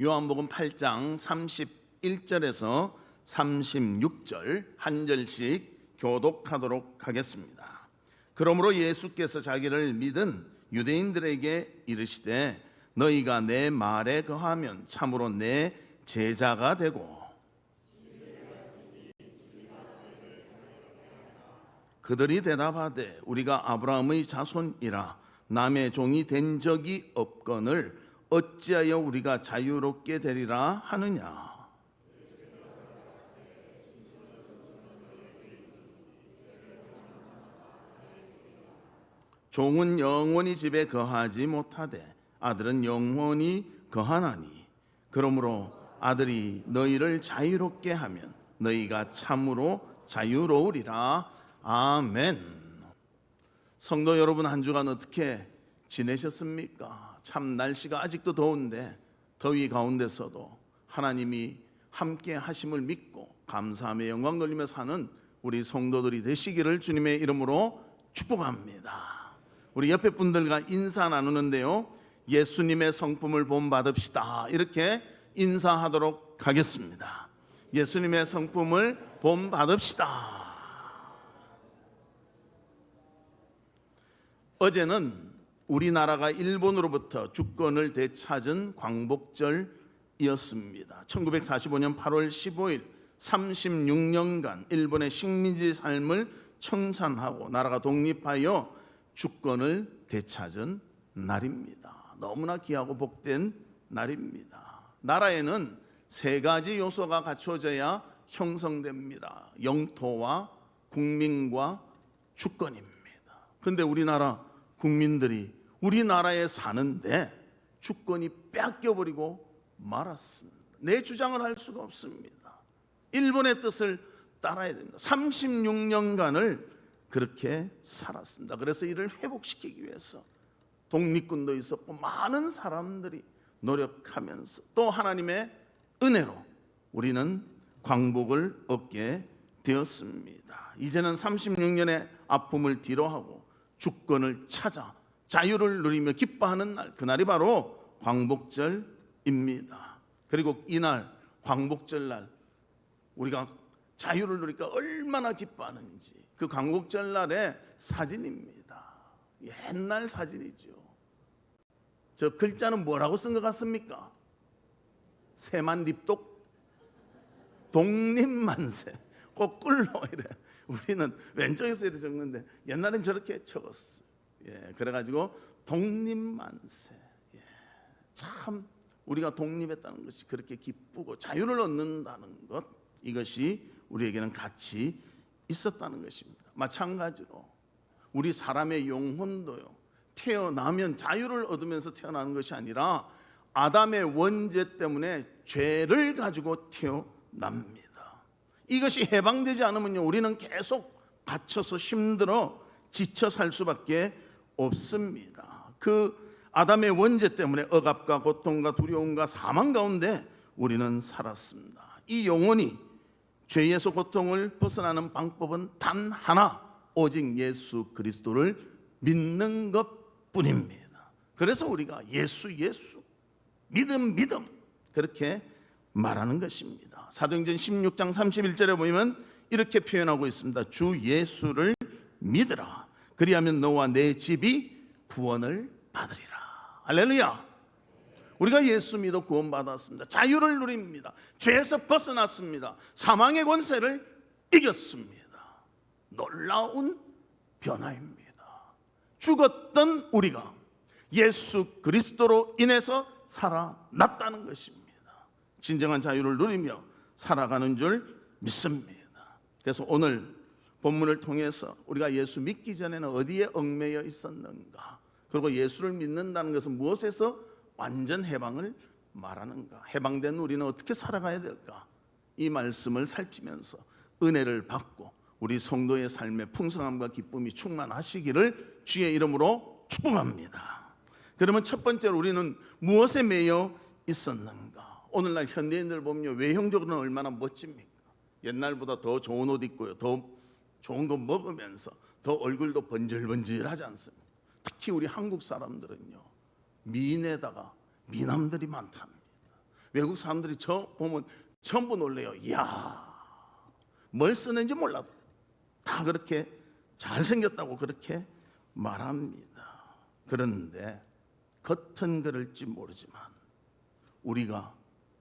요한복음 8장 31절에서 36절 한 절씩 교독하도록 하겠습니다. 그러므로 예수께서 자기를 믿은 유대인들에게 이르시되 너희가 내 말에 거하면 참으로 내 제자가 되고 그들이 대답하되 우리가 아브라함의 자손이라 남의 종이 된 적이 없거늘 어찌하여 우리가 자유롭게 되리라 하느냐. 종은 영원히 집에 거하지 못하되 아들은 영원히 거하나니 그러므로 아들이 너희를 자유롭게 하면 너희가 참으로 자유로우리라. 아멘. 성도 여러분, 한 주간 어떻게 지내셨습니까? 참 날씨가 아직도 더운데 더위 가운데서도 하나님이 함께 하심을 믿고 감사하며 영광 돌리며 사는 우리 성도들이 되시기를 주님의 이름으로 축복합니다. 우리 옆에 분들과 인사 나누는데요, 예수님의 성품을 본받읍시다 이렇게 인사하도록 하겠습니다. 예수님의 성품을 본받읍시다. 어제는 우리나라가 일본으로부터 주권을 되찾은 광복절이었습니다. 1945년 8월 15일 36년간 일본의 식민지 삶을 청산하고 나라가 독립하여 주권을 되찾은 날입니다. 너무나 귀하고 복된 날입니다. 나라에는 세 가지 요소가 갖춰져야 형성됩니다. 영토와 국민과 주권입니다. 그런데 우리나라 국민들이 우리나라에 사는데 주권이 뺏겨버리고 말았습니다. 내 주장을 할 수가 없습니다. 일본의 뜻을 따라야 됩니다. 36년간을 그렇게 살았습니다. 그래서 이를 회복시키기 위해서 독립군도 있었고 많은 사람들이 노력하면서 또 하나님의 은혜로 우리는 광복을 얻게 되었습니다. 이제는 36년의 아픔을 뒤로하고 주권을 찾아 자유를 누리며 기뻐하는 날, 그날이 바로 광복절입니다. 그리고 이날 광복절날 우리가 자유를 누리니까 얼마나 기뻐하는지 그 광복절날의 사진입니다. 옛날 사진이죠. 저 글자는 뭐라고 쓴 것 같습니까? 새만립독 독립만세 거꾸로 이래. 우리는 왼쪽에서 이렇게 적는데 옛날엔 저렇게 적었어요. 그래가지고 독립만세. 참 우리가 독립했다는 것이 그렇게 기쁘고 자유를 얻는다는 것, 이것이 우리에게는 가치 있었다는 것입니다. 마찬가지로 우리 사람의 영혼도요, 태어나면 자유를 얻으면서 태어나는 것이 아니라 아담의 원죄 때문에 죄를 가지고 태어납니다. 이것이 해방되지 않으면요, 우리는 계속 갇혀서 힘들어 지쳐 살 수밖에 없습니다. 그 아담의 원죄 때문에 억압과 고통과 두려움과 사망 가운데 우리는 살았습니다. 이 영혼이 죄에서 고통을 벗어나는 방법은 단 하나, 오직 예수 그리스도를 믿는 것뿐입니다. 그래서 우리가 예수 믿음 그렇게 말하는 것입니다. 사도행전 16장 31절에 보면 이렇게 표현하고 있습니다. 주 예수를 믿으라. 그리하면 너와 내 집이 구원을 받으리라. 할렐루야. 우리가 예수 믿어 구원받았습니다. 자유를 누립니다. 죄에서 벗어났습니다. 사망의 권세를 이겼습니다. 놀라운 변화입니다. 죽었던 우리가 예수 그리스도로 인해서 살아났다는 것입니다. 진정한 자유를 누리며 살아가는 줄 믿습니다. 그래서 오늘 본문을 통해서 우리가 예수 믿기 전에는 어디에 얽매여 있었는가, 그리고 예수를 믿는다는 것은 무엇에서 완전 해방을 말하는가, 해방된 우리는 어떻게 살아가야 될까, 이 말씀을 살피면서 은혜를 받고 우리 성도의 삶에 풍성함과 기쁨이 충만하시기를 주의 이름으로 축복합니다. 그러면 첫 번째로 우리는 무엇에 매여 있었는가? 오늘날 현대인들 보면 외형적으로는 얼마나 멋집니까? 옛날보다 더 좋은 옷 입고요, 더 좋은 거 먹으면서 더 얼굴도 번질번질하지 않습니까? 특히 우리 한국 사람들은요, 미인에다가 미남들이 많답니다. 외국 사람들이 저 보면 전부 놀래요. 이야, 뭘 쓰는지 몰라도 다 그렇게 잘생겼다고 그렇게 말합니다. 그런데 겉은 그럴지 모르지만 우리가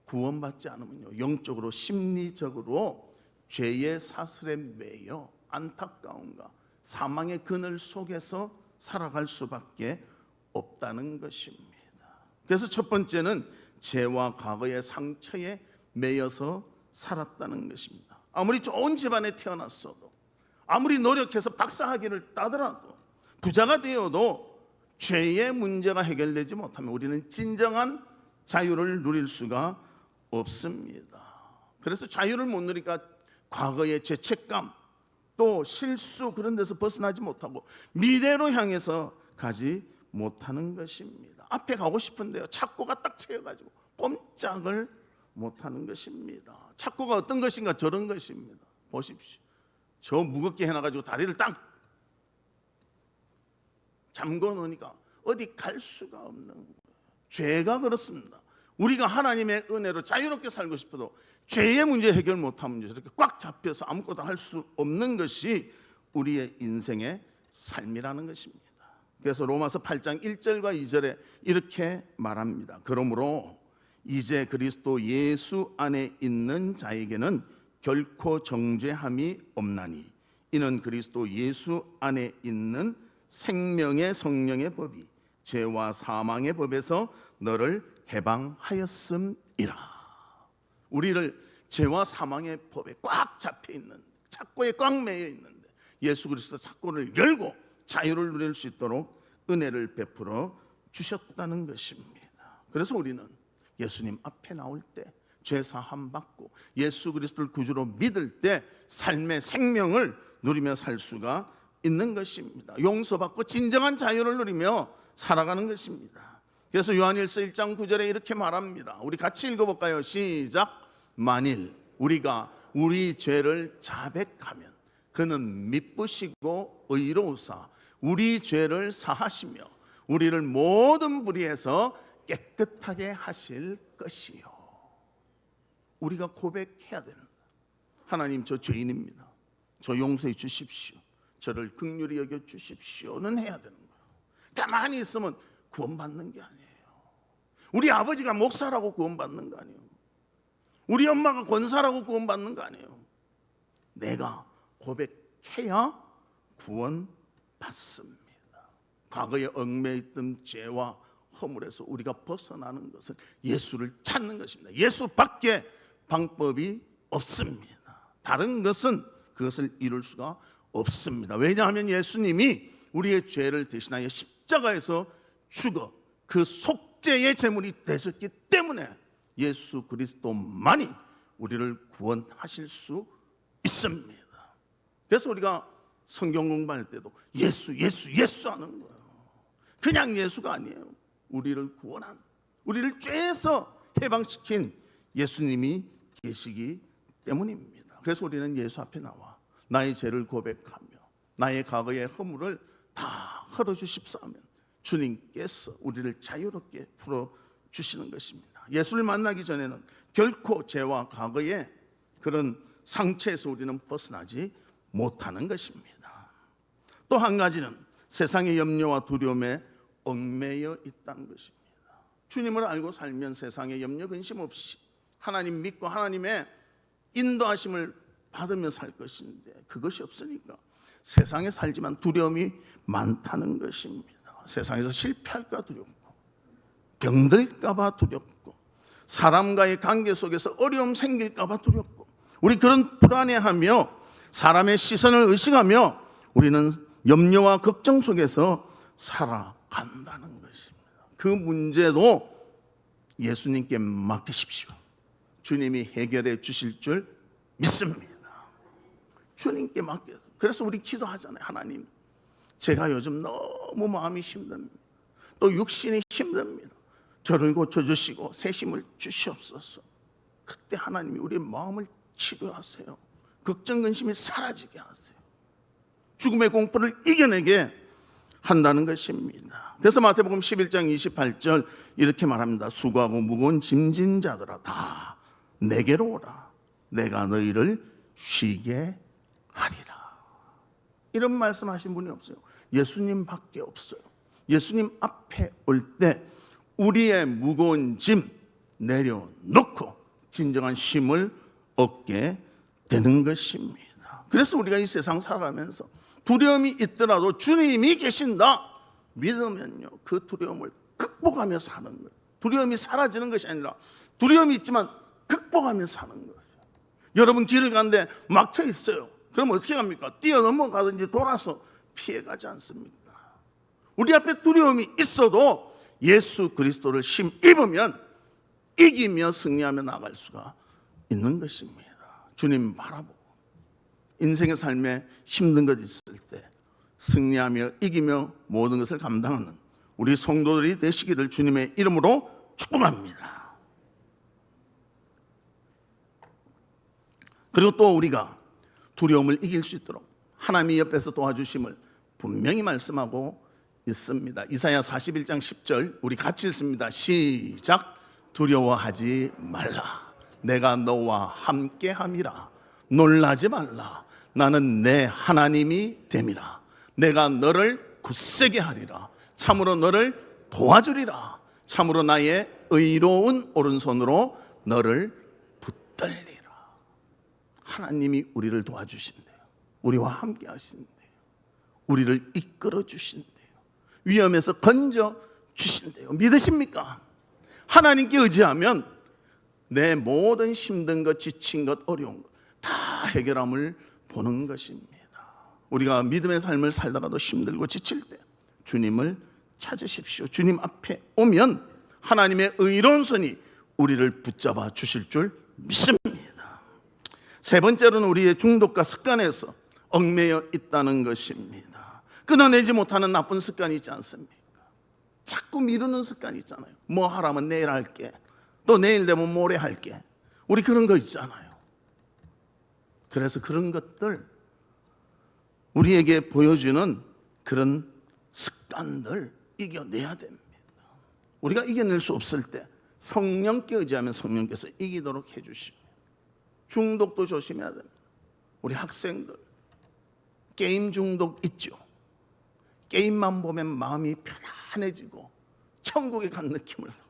구원받지 않으면요, 영적으로 심리적으로 죄의 사슬에 매여 안타까움과 사망의 그늘 속에서 살아갈 수밖에 없다는 것입니다. 그래서 첫 번째는 죄와 과거의 상처에 매여서 살았다는 것입니다. 아무리 좋은 집안에 태어났어도, 아무리 노력해서 박사학위를 따더라도, 부자가 되어도 죄의 문제가 해결되지 못하면 우리는 진정한 자유를 누릴 수가 없습니다. 그래서 자유를 못 누리니까 과거의 죄책감, 또 실수, 그런 데서 벗어나지 못하고 미래로 향해서 가지 못하는 것입니다. 앞에 가고 싶은데요, 착고가 딱 채여가지고 꼼짝을 못하는 것입니다. 착고가 어떤 것인가? 저런 것입니다. 보십시오. 저 무겁게 해놔가지고 다리를 딱 잠궈 놓으니까 어디 갈 수가 없는 거예요. 죄가 그렇습니다. 우리가 하나님의 은혜로 자유롭게 살고 싶어도 죄의 문제 해결 못하면 저렇게 꽉 잡혀서 아무것도 할 수 없는 것이 우리의 인생의 삶이라는 것입니다. 그래서 로마서 8장 1절과 2절에 이렇게 말합니다. 그러므로 이제 그리스도 예수 안에 있는 자에게는 결코 정죄함이 없나니 이는 그리스도 예수 안에 있는 생명의 성령의 법이 죄와 사망의 법에서 너를 해방하였음이라. 우리를 죄와 사망의 법에 꽉 잡혀 있는, 착고에 꽉 매여 있는데 예수 그리스도 착고를 열고 자유를 누릴 수 있도록 은혜를 베풀어 주셨다는 것입니다. 그래서 우리는 예수님 앞에 나올 때 죄 사함 받고 예수 그리스도를 구주로 믿을 때 삶의 생명을 누리며 살 수가 있는 것입니다. 용서받고 진정한 자유를 누리며 살아가는 것입니다. 그래서 요한일서 1장 9절에 이렇게 말합니다. 우리 같이 읽어볼까요? 시작. 만일 우리가 우리 죄를 자백하면 그는 미쁘시고 의로우사 우리 죄를 사하시며 우리를 모든 불의에서 깨끗하게 하실 것이요. 우리가 고백해야 됩니다. 하나님, 저 죄인입니다. 저 용서해 주십시오. 저를 긍휼히 여겨 주십시오는 해야 되는 거예요. 가만히 있으면 구원받는 게 아니에요. 우리 아버지가 목사라고 구원받는 거 아니에요. 우리 엄마가 권사라고 구원받는 거 아니에요. 내가 고백해야 구원받습니다. 과거에 얽매있던 죄와 허물에서 우리가 벗어나는 것은 예수를 찾는 것입니다. 예수밖에 방법이 없습니다. 다른 것은 그것을 이룰 수가 없습니다. 왜냐하면 예수님이 우리의 죄를 대신하여 십자가에서 죽어 그 속죄의 제물이 되셨기 때문에 예수 그리스도만이 우리를 구원하실 수 있습니다. 그래서 우리가 성경 공부할 때도 예수 하는 거예요. 그냥 예수가 아니에요. 우리를 구원한, 우리를 죄에서 해방시킨 예수님이 계시기 때문입니다. 그래서 우리는 예수 앞에 나와 나의 죄를 고백하며 나의 과거의 허물을 다 헐어주십사하면 주님께서 우리를 자유롭게 풀어주시는 것입니다. 예수를 만나기 전에는 결코 죄와 과거의 그런 상처에서 우리는 벗어나지 못하는 것입니다. 또 한 가지는 세상의 염려와 두려움에 얽매여 있다는 것입니다. 주님을 알고 살면 세상의 염려 근심 없이 하나님 믿고 하나님의 인도하심을 받으며 살 것인데 그것이 없으니까 세상에 살지만 두려움이 많다는 것입니다. 세상에서 실패할까 두렵고 병들까 봐 두렵고 사람과의 관계 속에서 어려움 생길까 봐 두렵고 우리 그런 불안해하며 사람의 시선을 의식하며 우리는 염려와 걱정 속에서 살아간다는 것입니다. 그 문제도 예수님께 맡기십시오. 주님이 해결해 주실 줄 믿습니다. 주님께 맡겨. 그래서 우리 기도하잖아요. 하나님, 제가 요즘 너무 마음이 힘듭니다. 또 육신이 힘듭니다. 저를 고쳐주시고 새 힘을 주시옵소서. 그때 하나님이 우리의 마음을 치료하세요. 걱정 근심이 사라지게 하세요. 죽음의 공포를 이겨내게 한다는 것입니다. 그래서 마태복음 11장 28절 이렇게 말합니다. 수고하고 무거운 짐진 자들아 다 내게로 오라. 내가 너희를 쉬게 하리라. 이런 말씀하신 분이 없어요. 예수님밖에 없어요. 예수님 앞에 올 때 우리의 무거운 짐 내려놓고 진정한 쉼을 얻게 되는 것입니다. 그래서 우리가 이 세상 살아가면서 두려움이 있더라도 주님이 계신다 믿으면요, 그 두려움을 극복하며 사는 거예요. 두려움이 사라지는 것이 아니라 두려움이 있지만 극복하며 사는 것이에요. 여러분 길을 가는데 막혀 있어요. 그럼 어떻게 합니까? 뛰어넘어가든지 돌아서 피해가지 않습니까? 우리 앞에 두려움이 있어도 예수 그리스도를 힘입으면 이기며 승리하며 나갈 수가 있는 것입니다. 주님 바라보고 인생의 삶에 힘든 것 있을 때 승리하며 이기며 모든 것을 감당하는 우리 성도들이 되시기를 주님의 이름으로 축복합니다. 그리고 또 우리가 두려움을 이길 수 있도록 하나님이 옆에서 도와주심을 분명히 말씀하고 있습니다. 이사야 41장 10절 우리 같이 읽습니다. 시작. 두려워하지 말라. 내가 너와 함께함이라. 놀라지 말라. 나는 내 하나님이 됨이라. 내가 너를 굳세게 하리라. 참으로 너를 도와주리라. 참으로 나의 의로운 오른손으로 너를 붙들리라. 하나님이 우리를 도와주신대요. 우리와 함께 하신대요. 우리를 이끌어 주신대요. 위험에서 건져 주신대요. 믿으십니까? 하나님께 의지하면 내 모든 힘든 것, 지친 것, 어려운 것 다 해결함을 보는 것입니다. 우리가 믿음의 삶을 살다가도 힘들고 지칠 때 주님을 찾으십시오. 주님 앞에 오면 하나님의 의로운 손이 우리를 붙잡아 주실 줄 믿습니다. 세 번째로는 우리의 중독과 습관에서 얽매여 있다는 것입니다. 끊어내지 못하는 나쁜 습관이 있지 않습니까? 자꾸 미루는 습관이 있잖아요. 뭐 하라면 내일 할게, 또 내일 되면 모레 할게. 우리 그런 거 있잖아요. 그래서 그런 것들 우리에게 보여주는 그런 습관들 이겨내야 됩니다. 우리가 이겨낼 수 없을 때 성령께 의지하면 성령께서 이기도록 해주십니다. 중독도 조심해야 됩니다. 우리 학생들 게임 중독 있죠. 게임만 보면 마음이 편안해지고 천국에 간 느낌을 하고,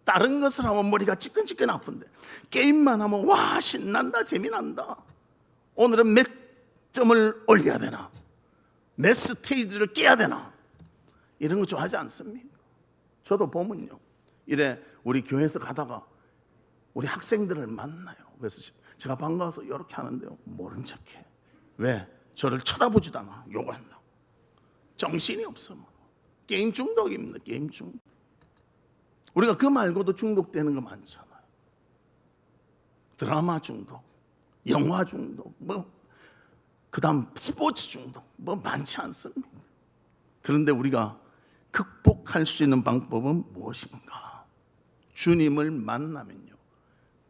다른 것을 하면 머리가 찌끈찌끈 아픈데 게임만 하면 와 신난다, 재미난다. 오늘은 몇 점을 올려야 되나, 몇 스테이지를 깨야 되나, 이런 거 좋아하지 않습니까? 저도 보면요, 이래 우리 교회에서 가다가 우리 학생들을 만나요. 그래서 제가 반가워서 이렇게 하는데요, 모른 척해. 왜? 저를 쳐다보지도 않아. 욕한다고. 정신이 없어. 게임 중독입니다. 게임 중독. 우리가 그 말고도 중독되는 거 많잖아요. 드라마 중독, 영화 중독, 그다음 스포츠 중독, 많지 않습니까? 그런데 우리가 극복할 수 있는 방법은 무엇인가? 주님을 만나면요,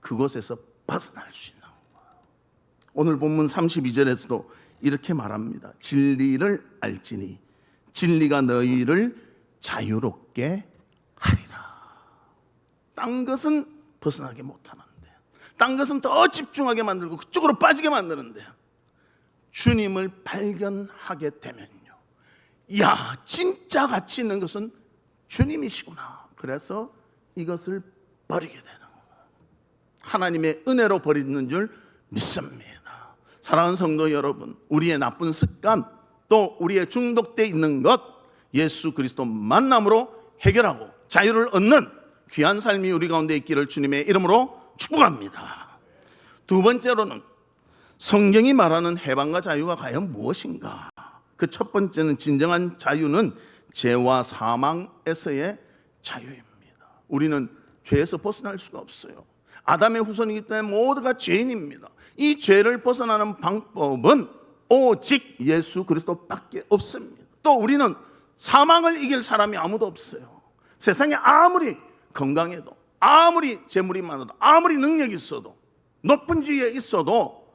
그곳에서 벗어날 수 있는 거예요. 오늘 본문 32절에서도 이렇게 말합니다. 진리를 알지니 진리가 너희를 자유롭게 하리라. 딴 것은 벗어나게 못하는데, 딴 것은 더 집중하게 만들고 그쪽으로 빠지게 만드는데, 주님을 발견하게 되면요, 야, 진짜 가치 있는 것은 주님이시구나. 그래서 이것을 버리게 되는 거예요. 하나님의 은혜로 버리는 줄 믿습니다. 사랑하는 성도 여러분, 우리의 나쁜 습관, 또 우리의 중독되어 있는 것, 예수 그리스도 만남으로 해결하고 자유를 얻는 귀한 삶이 우리 가운데 있기를 주님의 이름으로 축복합니다. 두 번째로는 성경이 말하는 해방과 자유가 과연 무엇인가? 그 첫 번째는 진정한 자유는 죄와 사망에서의 자유입니다. 우리는 죄에서 벗어날 수가 없어요. 아담의 후손이기 때문에 모두가 죄인입니다. 이 죄를 벗어나는 방법은 오직 예수 그리스도밖에 없습니다. 또 우리는 사망을 이길 사람이 아무도 없어요. 세상에 아무리 건강해도, 아무리 재물이 많아도, 아무리 능력이 있어도, 높은 지위에 있어도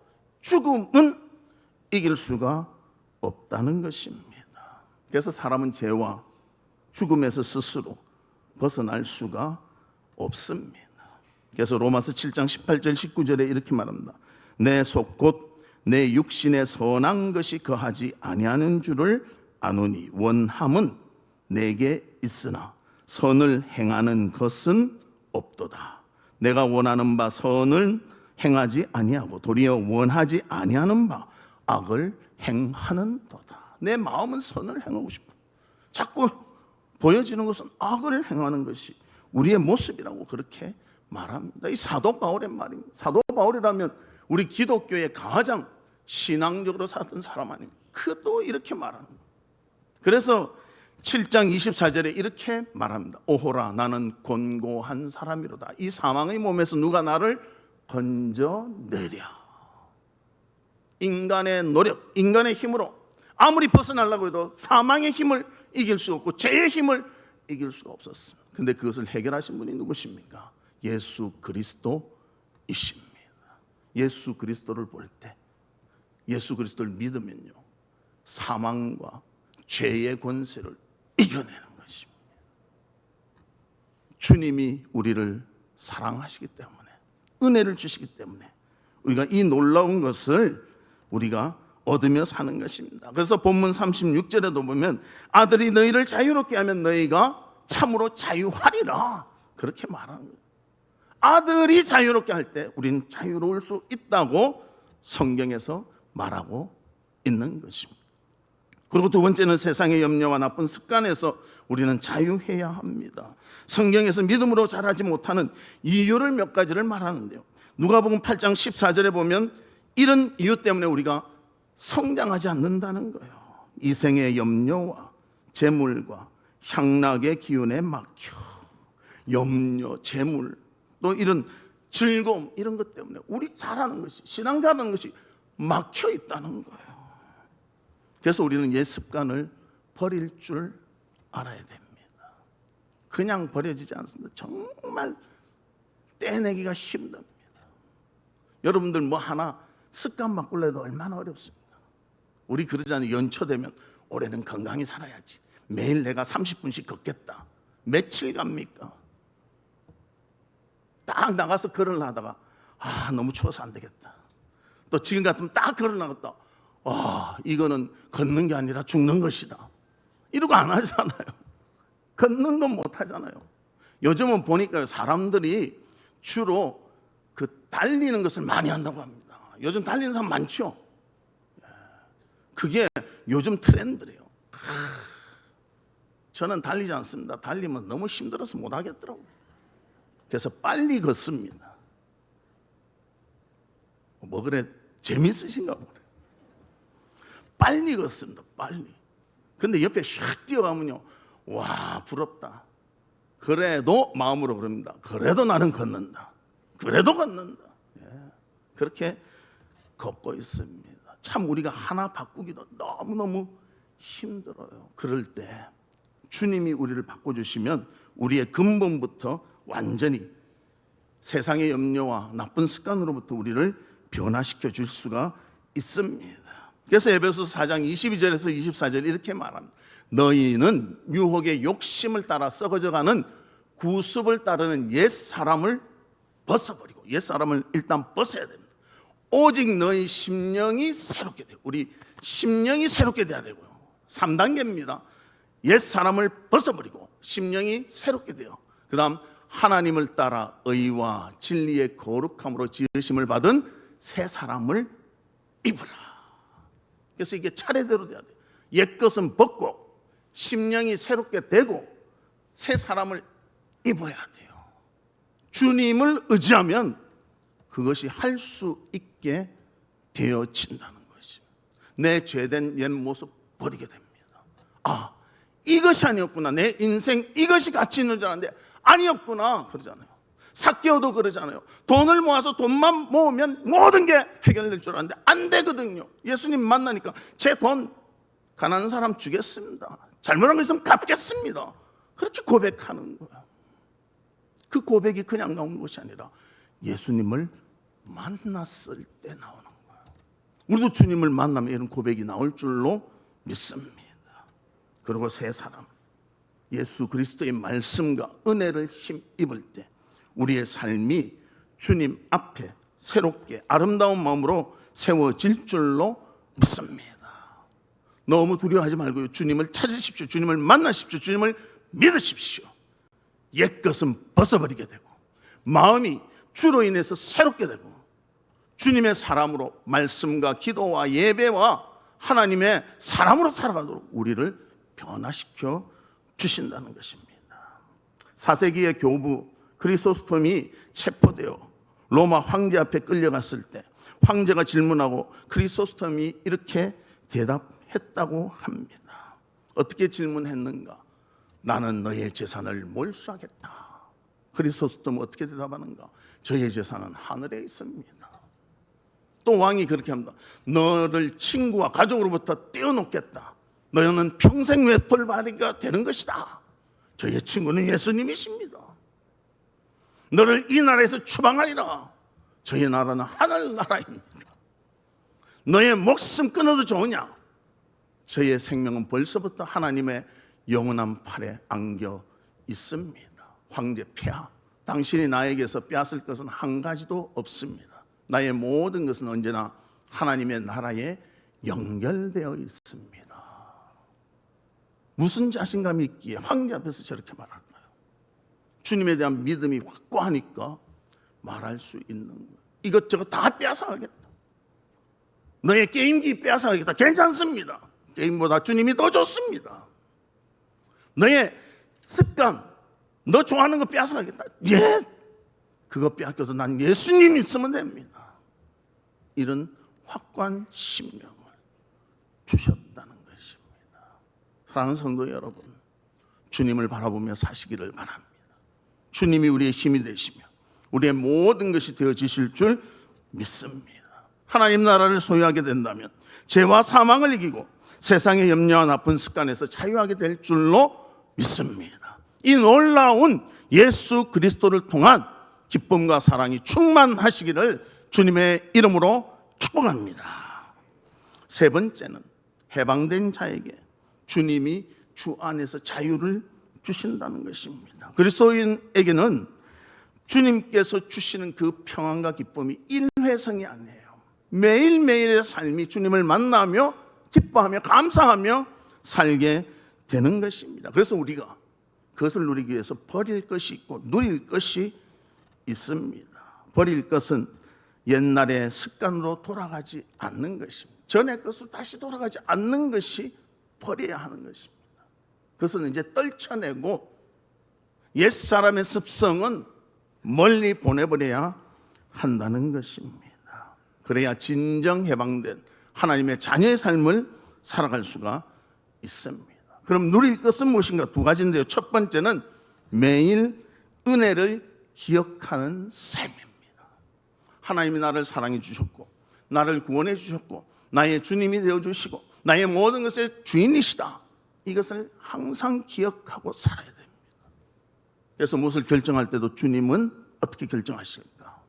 죽음은 이길 수가 없다는 것입니다. 그래서 사람은 죄와 죽음에서 스스로 벗어날 수가 없습니다. 그래서 로마서 7장 18절 19절에 이렇게 말합니다. 내 속 곧 내 육신에 선한 것이 거하지 아니하는 줄을 아노니 원함은 내게 있으나 선을 행하는 것은 없도다. 내가 원하는 바 선을 행하지 아니하고 도리어 원하지 아니하는 바 악을 행하는도다. 내 마음은 선을 행하고 싶어. 자꾸 보여지는 것은 악을 행하는 것이 우리의 모습이라고 그렇게 말합니다. 이 사도 바울의 말입니다. 사도 바울이라면 우리 기독교의 가장 신앙적으로 살았던 사람 아닙니까? 그도 이렇게 말합니다. 그래서 7장 24절에 이렇게 말합니다. 오호라 나는 곤고한 사람이로다. 이 사망의 몸에서 누가 나를 건져내랴. 인간의 노력, 인간의 힘으로 아무리 벗어나려고 해도 사망의 힘을 이길 수 없고 죄의 힘을 이길 수가 없었습니다. 근데 그것을 해결하신 분이 누구십니까? 예수 그리스도이십니다. 예수 그리스도를 볼 때, 예수 그리스도를 믿으면요, 사망과 죄의 권세를 이겨내는 것입니다. 주님이 우리를 사랑하시기 때문에, 은혜를 주시기 때문에 우리가 이 놀라운 것을 우리가 얻으며 사는 것입니다. 그래서 본문 36절에도 보면 아들이 너희를 자유롭게 하면 너희가 참으로 자유하리라 그렇게 말하는 거예요. 아들이 자유롭게 할 때 우리는 자유로울 수 있다고 성경에서 말하고 있는 것입니다. 그리고 두 번째는 세상의 염려와 나쁜 습관에서 우리는 자유해야 합니다. 성경에서 믿음으로 자라지 못하는 이유를 몇 가지를 말하는데요. 누가복음 8장 14절에 보면 이런 이유 때문에 우리가 성장하지 않는다는 거예요. 이생의 염려와 재물과 향락의 기운에 막혀 염려, 재물, 또 이런 즐거움 이런 것 때문에 우리 잘하는 것이, 신앙 잘하는 것이 막혀 있다는 거예요. 그래서 우리는 옛 습관을 버릴 줄 알아야 됩니다. 그냥 버려지지 않습니다. 정말 떼내기가 힘듭니다. 여러분들 뭐 하나 습관 바꾸려 해도 얼마나 어렵습니까? 우리 그러잖아요. 연초되면 올해는 건강히 살아야지. 매일 내가 30분씩 걷겠다. 며칠 갑니까? 딱 나가서 걸으려 하다가 너무 추워서 안 되겠다. 또 지금 같으면 딱 걸어 나갔다. 이거는 걷는 게 아니라 죽는 것이다. 이러고 안 하잖아요. 걷는 건 못 하잖아요. 요즘은 보니까 사람들이 주로 그 달리는 것을 많이 한다고 합니다. 요즘 달리는 사람 많죠. 그게 요즘 트렌드래요. 저는 달리지 않습니다. 달리면 너무 힘들어서 못 하겠더라고요. 그래서 빨리 걷습니다. 뭐 그래 재밌으신가 보네. 빨리 걷습니다. 빨리. 근데 옆에 샥 뛰어가면요, 와 부럽다. 그래도 마음으로 그럽니다. 그래도 나는 걷는다. 그래도 걷는다. 그렇게 걷고 있습니다. 참 우리가 하나 바꾸기도 너무너무 힘들어요. 그럴 때 주님이 우리를 바꿔주시면 우리의 근본부터 완전히 세상의 염려와 나쁜 습관으로부터 우리를 변화시켜 줄 수가 있습니다. 그래서 에베소서 4장 22절에서 24절 이렇게 말합니다. 너희는 유혹의 욕심을 따라 썩어져가는 구습을 따르는 옛 사람을 벗어버리고, 옛 사람을 일단 벗어야 됩니다. 오직 너희 심령이 새롭게 되고, 우리 심령이 새롭게 돼야 되고요. 3단계입니다. 옛 사람을 벗어버리고 심령이 새롭게 돼요. 그 다음 하나님을 따라 의와 진리의 거룩함으로 지으심을 받은 새 사람을 입으라. 그래서 이게 차례대로 돼야 돼요. 옛 것은 벗고 심령이 새롭게 되고 새 사람을 입어야 돼요. 주님을 의지하면 그것이 할 수 있게 되어진다는 것입니다. 내 죄된 옛 모습 버리게 됩니다. 이것이 아니었구나. 내 인생 이것이 가치 있는 줄 알았는데 아니었구나. 그러잖아요. 삭개오도 그러잖아요. 돈을 모아서 돈만 모으면 모든 게 해결될 줄 알았는데 안 되거든요. 예수님 만나니까 제 돈 가난한 사람 주겠습니다. 잘못한 거 있으면 갚겠습니다. 그렇게 고백하는 거예요. 그 고백이 그냥 나오는 것이 아니라 예수님을 만났을 때 나오는 거예요. 우리도 주님을 만나면 이런 고백이 나올 줄로 믿습니다. 그리고 새 사람, 예수 그리스도의 말씀과 은혜를 힘입을 때 우리의 삶이 주님 앞에 새롭게 아름다운 마음으로 세워질 줄로 믿습니다. 너무 두려워하지 말고요, 주님을 찾으십시오. 주님을 만나십시오. 주님을 믿으십시오. 옛것은 벗어버리게 되고 마음이 주로 인해서 새롭게 되고 주님의 사람으로 말씀과 기도와 예배와 하나님의 사람으로 살아가도록 우리를 변화시켜 주신다는 것입니다. 4세기의 교부 크리소스톰이 체포되어 로마 황제 앞에 끌려갔을 때 황제가 질문하고 크리소스톰이 이렇게 대답했다고 합니다. 어떻게 질문했는가? 나는 너의 재산을 몰수하겠다. 크리소스톰은 어떻게 대답하는가? 저의 재산은 하늘에 있습니다. 또 왕이 그렇게 합니다. 너를 친구와 가족으로부터 떼어놓겠다. 너는 평생 외톨이가 되는 것이다. 저의 친구는 예수님이십니다. 너를 이 나라에서 추방하리라. 저의 나라는 하늘나라입니다. 너의 목숨 끊어도 좋으냐? 저의 생명은 벌써부터 하나님의 영원한 팔에 안겨 있습니다. 황제 폐하, 당신이 나에게서 빼앗을 것은 한 가지도 없습니다. 나의 모든 것은 언제나 하나님의 나라에 연결되어 있습니다. 무슨 자신감이 있기에 황제 앞에서 저렇게 말할까요? 주님에 대한 믿음이 확고하니까 말할 수 있는 거예요. 이것저것 다 빼앗아가겠다. 너의 게임기 빼앗아가겠다. 괜찮습니다. 게임보다 주님이 더 좋습니다. 너의 습관, 너 좋아하는 거 빼앗아가겠다. 예, 그거 빼앗겨도 난 예수님 있으면 됩니다. 이런 확고한 신명을 주셨다는 것입니다. 사랑하는 성도 여러분, 주님을 바라보며 사시기를 바랍니다. 주님이 우리의 힘이 되시며 우리의 모든 것이 되어지실 줄 믿습니다. 하나님 나라를 소유하게 된다면 죄와 사망을 이기고 세상의 염려와 나쁜 습관에서 자유하게 될 줄로 믿습니다. 이 놀라운 예수 그리스도를 통한 기쁨과 사랑이 충만하시기를 주님의 이름으로 축복합니다. 세 번째는 해방된 자에게 주님이 주 안에서 자유를 주신다는 것입니다. 그리스도인에게는 주님께서 주시는 그 평안과 기쁨이 일회성이 아니에요. 매일매일의 삶이 주님을 만나며 기뻐하며 감사하며 살게 되는 것입니다. 그래서 우리가 그것을 누리기 위해서 버릴 것이 있고 누릴 것이 있습니다. 버릴 것은 옛날의 습관으로 돌아가지 않는 것입니다. 전의 것으로 다시 돌아가지 않는 것이 버려야 하는 것입니다. 그것은 이제 떨쳐내고 옛사람의 습성은 멀리 보내버려야 한다는 것입니다. 그래야 진정 해방된 하나님의 자녀의 삶을 살아갈 수가 있습니다. 그럼 누릴 것은 무엇인가? 두 가지인데요. 첫 번째는 매일 은혜를 기억하는 삶입니다. 하나님이 나를 사랑해 주셨고 나를 구원해 주셨고 나의 주님이 되어 주시고 나의 모든 것의 주인이시다. 이것을 항상 기억하고 살아야 됩니다. 그래서 무엇을 결정할 때도 주님은 어떻게 결정하실까?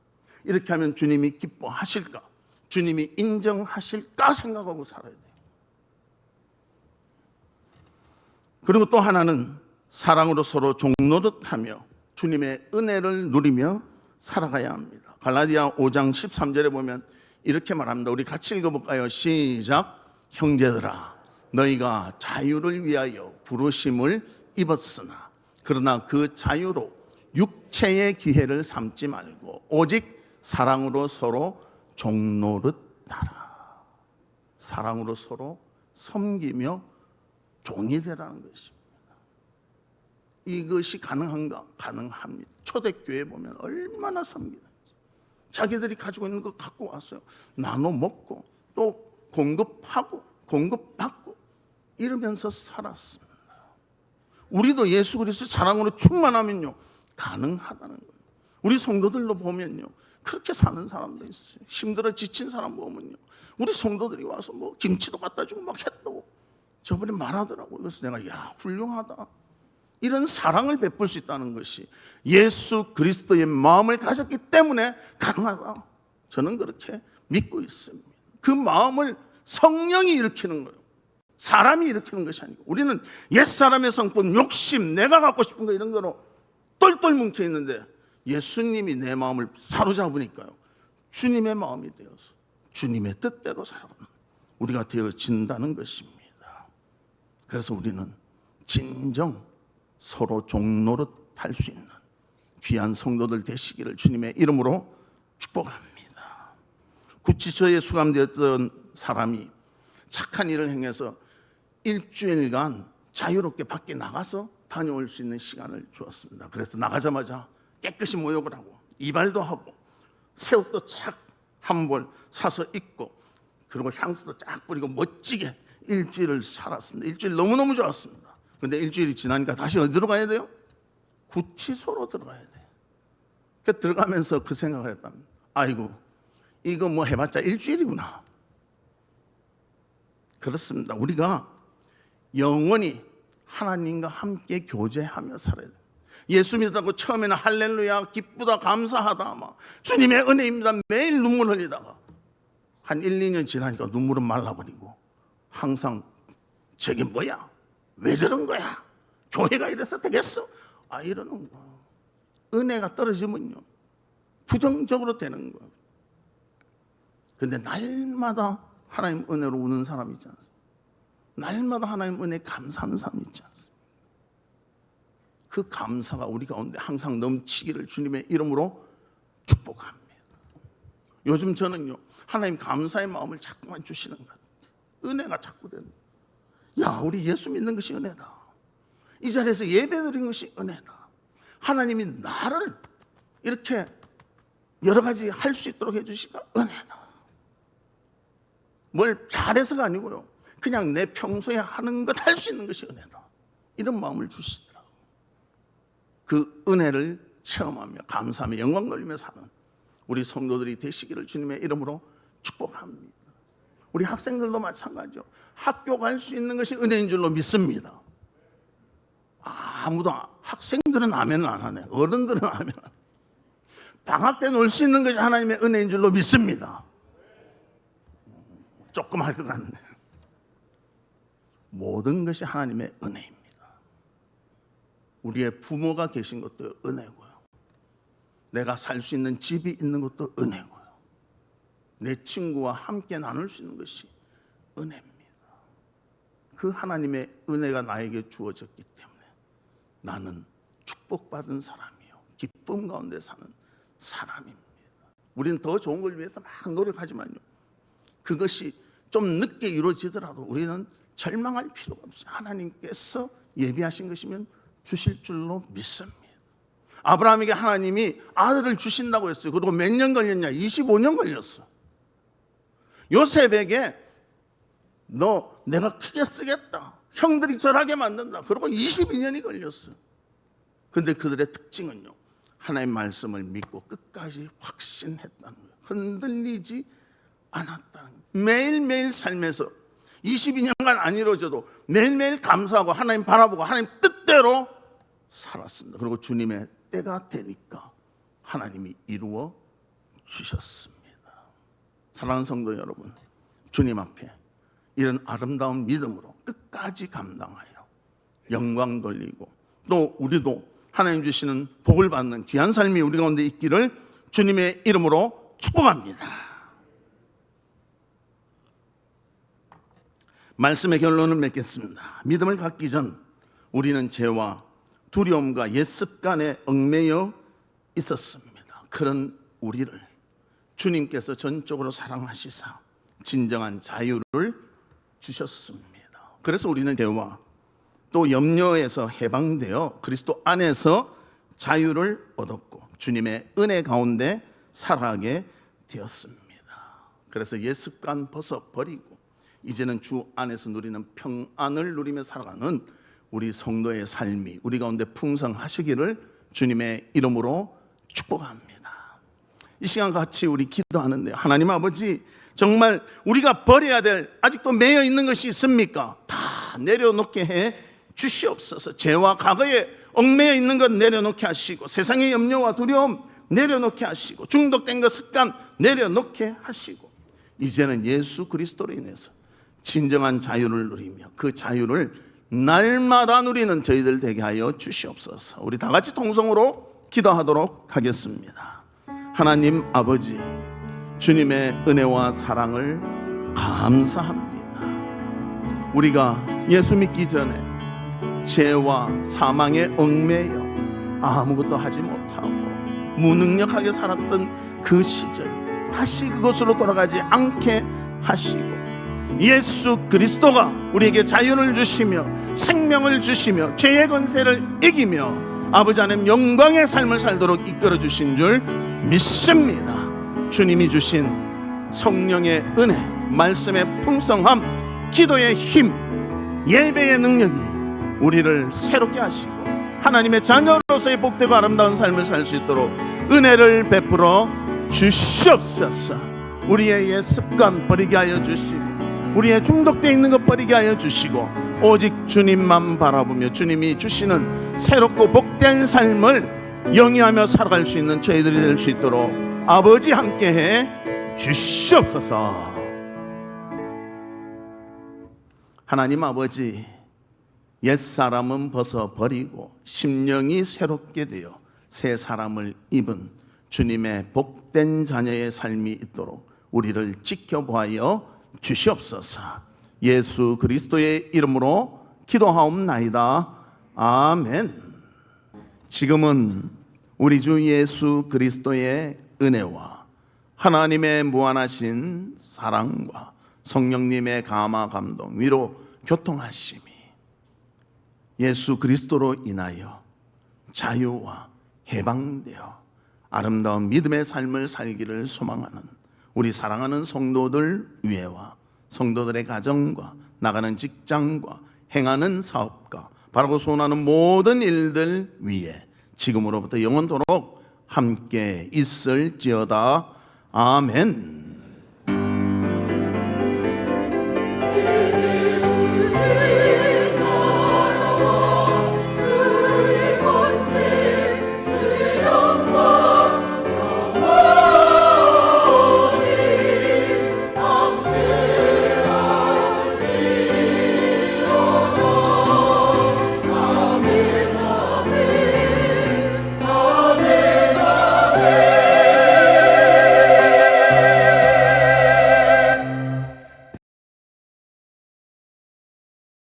이렇게 하면 주님이 기뻐하실까? 주님이 인정하실까 생각하고 살아야 돼요. 그리고 또 하나는 사랑으로 서로 종노릇하며 주님의 은혜를 누리며 살아가야 합니다. 갈라디아 5장 13절에 보면 이렇게 말합니다. 우리 같이 읽어볼까요? 시작. 형제들아, 너희가 자유를 위하여 부르심을 입었으나 그러나 그 자유로 육체의 기회를 삼지 말고 오직 사랑으로 서로 종노릇하라. 사랑으로 서로 섬기며 종이 되라는 것입니다. 이것이 가능한가? 가능합니다. 초대교회 보면 얼마나 섬기는지. 자기들이 가지고 있는 거 갖고 왔어요. 나눠 먹고 또 공급하고 공급받고 이러면서 살았습니다. 우리도 예수 그리스도 사랑으로 충만하면요 가능하다는 거예요. 우리 성도들로 보면요 그렇게 사는 사람도 있어요. 힘들어 지친 사람 보면요 우리 성도들이 와서 뭐 김치도 갖다 주고 막 했다고 저번에 말하더라고요. 그래서 내가 야 훌륭하다. 이런 사랑을 베풀 수 있다는 것이 예수 그리스도의 마음을 가졌기 때문에 가능하다. 저는 그렇게 믿고 있습니다. 그 마음을 성령이 일으키는 거예요. 사람이 일으키는 것이 아니고 우리는 옛사람의 성품, 욕심, 내가 갖고 싶은 거 이런 거로 똘똘 뭉쳐 있는데 예수님이 내 마음을 사로잡으니까요, 주님의 마음이 되어서 주님의 뜻대로 살아가는 우리가 되어진다는 것입니다. 그래서 우리는 진정 서로 종노릇 할 수 있는 귀한 성도들 되시기를 주님의 이름으로 축복합니다. 구치소에 수감되었던 사람이 착한 일을 행해서 일주일간 자유롭게 밖에 나가서 다녀올 수 있는 시간을 주었습니다. 그래서 나가자마자 깨끗이 모욕을 하고 이발도 하고 새옷도 착 한 벌 사서 입고 그리고 향수도 쫙 뿌리고 멋지게 일주일을 살았습니다. 일주일 너무너무 좋았습니다. 그런데 일주일이 지나니까 다시 어디로 가야 돼요? 구치소로 들어가야 돼요. 그 들어가면서 그 생각을 했답니다. 아이고, 이거 뭐 해봤자 일주일이구나. 그렇습니다. 우리가 영원히 하나님과 함께 교제하며 살아야 돼요. 예수 믿었다고 처음에는 할렐루야, 기쁘다, 감사하다, 막 주님의 은혜입니다, 매일 눈물 흘리다가 한 1, 2년 지나니까 눈물은 말라버리고 항상 저게 뭐야? 왜 저런 거야? 교회가 이래서 되겠어? 이러는 거야. 은혜가 떨어지면요, 부정적으로 되는 거야. 그런데 날마다 하나님 은혜로 우는 사람이 있지 않습니까? 날마다 하나님 은혜에 감사하는 사람이 있지 않습니까? 그 감사가 우리 가운데 항상 넘치기를 주님의 이름으로 축복합니다. 요즘 저는요, 하나님 감사의 마음을 자꾸만 주시는 것 같아요. 은혜가 자꾸 되는 거예요. 야, 우리 예수 믿는 것이 은혜다. 이 자리에서 예배드린 것이 은혜다. 하나님이 나를 이렇게 여러 가지 할 수 있도록 해주시니까 은혜다. 뭘 잘해서가 아니고요, 그냥 내 평소에 하는 것 할 수 있는 것이 은혜다. 이런 마음을 주시더라고요. 그 은혜를 체험하며 감사하며 영광 돌리며 사는 우리 성도들이 되시기를 주님의 이름으로 축복합니다. 우리 학생들도 마찬가지죠. 학교 갈 수 있는 것이 은혜인 줄로 믿습니다. 아무도, 학생들은 아멘을 안 하네. 어른들은 아멘 안 하네. 방학 때 놀 수 있는 것이 하나님의 은혜인 줄로 믿습니다. 조금 할 것 같네. 모든 것이 하나님의 은혜입니다. 우리의 부모가 계신 것도 은혜고요, 내가 살 수 있는 집이 있는 것도 은혜고요, 내 친구와 함께 나눌 수 있는 것이 은혜입니다. 그 하나님의 은혜가 나에게 주어졌기 때문에 나는 축복받은 사람이요, 기쁨 가운데 사는 사람입니다. 우리는 더 좋은 걸 위해서 막 노력하지만요, 그것이 좀 늦게 이루어지더라도 우리는 절망할 필요가 없어요. 하나님께서 예비하신 것이면 주실 줄로 믿습니다. 아브라함에게 하나님이 아들을 주신다고 했어요. 그리고 몇 년 걸렸냐? 25년 걸렸어. 요셉에게 너 내가 크게 쓰겠다, 형들이 절하게 만든다, 그리고 22년이 걸렸어요. 그런데 그들의 특징은요, 하나님 말씀을 믿고 끝까지 확신했다는 거예요. 흔들리지 않았다는 거예요. 매일매일 삶에서 22년간 안 이루어져도 매일매일 감사하고 하나님 바라보고 하나님 뜻대로 살았습니다. 그리고 주님의 때가 되니까 하나님이 이루어 주셨습니다. 사랑하는 성도 여러분, 주님 앞에 이런 아름다운 믿음으로 끝까지 감당하여 영광 돌리고 또 우리도 하나님 주시는 복을 받는 귀한 삶이 우리 가운데 있기를 주님의 이름으로 축복합니다. 말씀의 결론을 맺겠습니다. 믿음을 갖기 전 우리는 죄와 두려움과 옛 습관에 얽매여 있었습니다. 그런 우리를 주님께서 전적으로 사랑하시사 진정한 자유를 주셨습니다. 그래서 우리는 죄와 또 염려에서 해방되어 그리스도 안에서 자유를 얻었고 주님의 은혜 가운데 살아가게 되었습니다. 그래서 옛 습관 벗어버리고 이제는 주 안에서 누리는 평안을 누리며 살아가는 우리 성도의 삶이 우리 가운데 풍성하시기를 주님의 이름으로 축복합니다. 이 시간 같이 우리 기도하는데, 하나님 아버지, 정말 우리가 버려야 될 아직도 매여 있는 것이 있습니까? 다 내려놓게 해 주시옵소서. 죄와 과거에 얽매여 있는 것 내려놓게 하시고, 세상의 염려와 두려움 내려놓게 하시고, 중독된 것 습관 내려놓게 하시고, 이제는 예수 그리스도로 인해서 진정한 자유를 누리며 그 자유를 날마다 누리는 저희들 되게 하여 주시옵소서. 우리 다 같이 통성으로 기도하도록 하겠습니다. 하나님 아버지, 주님의 은혜와 사랑을 감사합니다. 우리가 예수 믿기 전에 죄와 사망에 얽매여 아무것도 하지 못하고 무능력하게 살았던 그 시절, 다시 그것으로 돌아가지 않게 하시고 예수 그리스도가 우리에게 자유를 주시며 생명을 주시며 죄의 권세를 이기며 아버지 하나님 영광의 삶을 살도록 이끌어 주신 줄 믿습니다. 주님이 주신 성령의 은혜, 말씀의 풍성함, 기도의 힘, 예배의 능력이 우리를 새롭게 하시고 하나님의 자녀로서의 복되고 아름다운 삶을 살 수 있도록 은혜를 베풀어 주시옵소서. 우리의 옛 습관 버리게 하여 주시고 우리의 중독되어 있는 것 버리게 하여 주시고 오직 주님만 바라보며 주님이 주시는 새롭고 복된 삶을 영위하며 살아갈 수 있는 저희들이 될 수 있도록 아버지 함께해 주시옵소서. 하나님 아버지, 옛사람은 벗어버리고 심령이 새롭게 되어 새 사람을 입은 주님의 복된 자녀의 삶이 있도록 우리를 지켜보아여 주시옵소서. 예수 그리스도의 이름으로 기도하옵나이다. 아멘. 지금은 우리 주 예수 그리스도의 은혜와 하나님의 무한하신 사랑과 성령님의 감화 감동 위로 교통하심이 예수 그리스도로 인하여 자유와 해방되어 아름다운 믿음의 삶을 살기를 소망하는 우리 사랑하는 성도들 위에와 성도들의 가정과 나가는 직장과 행하는 사업과 바라고 소원하는 모든 일들 위에 지금으로부터 영원토록 함께 있을지어다. 아멘.